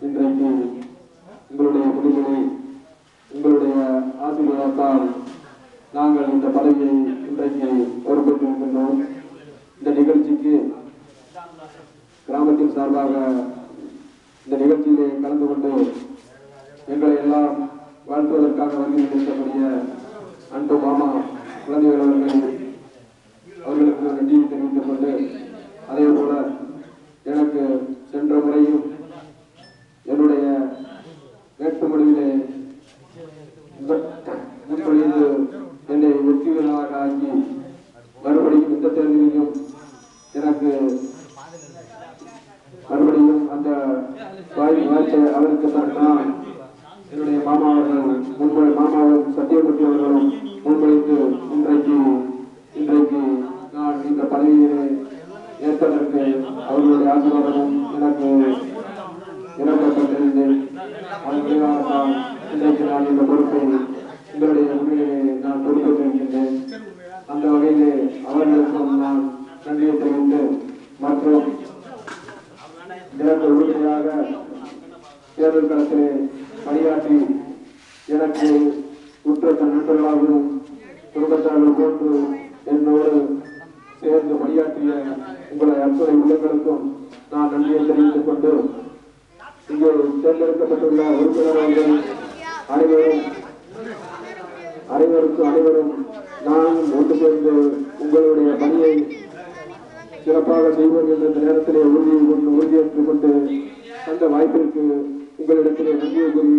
இன்றைக்கு உங்களுடைய முடிவுகளை உங்களுடைய ஆசீர்வாதத்தால் நாங்கள் இந்த பதவியை இன்றைக்கு பொறுப்பேற்றிருக்கின்றோம். இந்த நிகழ்ச்சிக்கு கிராமத்தின் சார்பாக இந்த நிகழ்ச்சியிலே கலந்து கொண்டு எங்களை எல்லாம் வாழ்த்துவதற்காக வந்திருக்கக்கூடிய அன்பு மாமா குழந்தைகள் அவர்களுக்கு நன்றியை தெரிவித்துக் கொண்டு, அதே போல எனக்கு சென்ற முறையும் என்னுடைய வேட்புமனுவிலே முன்மொழிந்து என்னை வெற்றி வீரராக ஆக்கி மறுபடியும் இந்த தேர்தலிலும் எனக்கு மறுபடியும் அந்த வாய்ப்பை அவருக்கு தான் என்னுடைய மாமா அவர்கள் மாமாவும் சத்தியமூர்த்தி அவர்களும் முன்மொழிந்து இன்றைக்கு நான் இந்த பதவியிலே ஏற்பதற்கு அவர்களுடைய ஆசீர்வாதமும் எனக்கு இறக்கப்பட்டிருந்தேன். அதன் விளைவாகத்தான் இன்றைக்கு நான் இந்த பொறுப்பை உங்களுடைய முன்னிலையை நான் பொறுப்பேற்றிருக்கின்றேன். அந்த வகையிலே அவர்களுக்கும் நான் நன்றியை தெரிவித்து, மற்றும் எனக்கு உறுதியாக தேர்தல் களத்திலே பணியாற்றி எனக்கு உற்ற நண்பர்களாகவும் குடும்பத்தார்கள் போன்று என்னோடு சேர்ந்து பணியாற்றிய உங்களுடைய அத்துணை உள்ளங்களுக்கும் நான் நன்றியை தெரிவித்துக் கொண்டு, இங்கே தேர்ந்தெடுக்கப்பட்டுள்ள உறுப்பினர்கள் அனைவரும் நான் ஒன்று சேர்ந்து உங்களுடைய பணியை சிறப்பாக செய்வோம் என்ற நேரத்திலே உறுதியேற்றுக் கொண்டு அந்த வாய்ப்பிற்கு உங்களிடத்திலே நன்றியை கூறி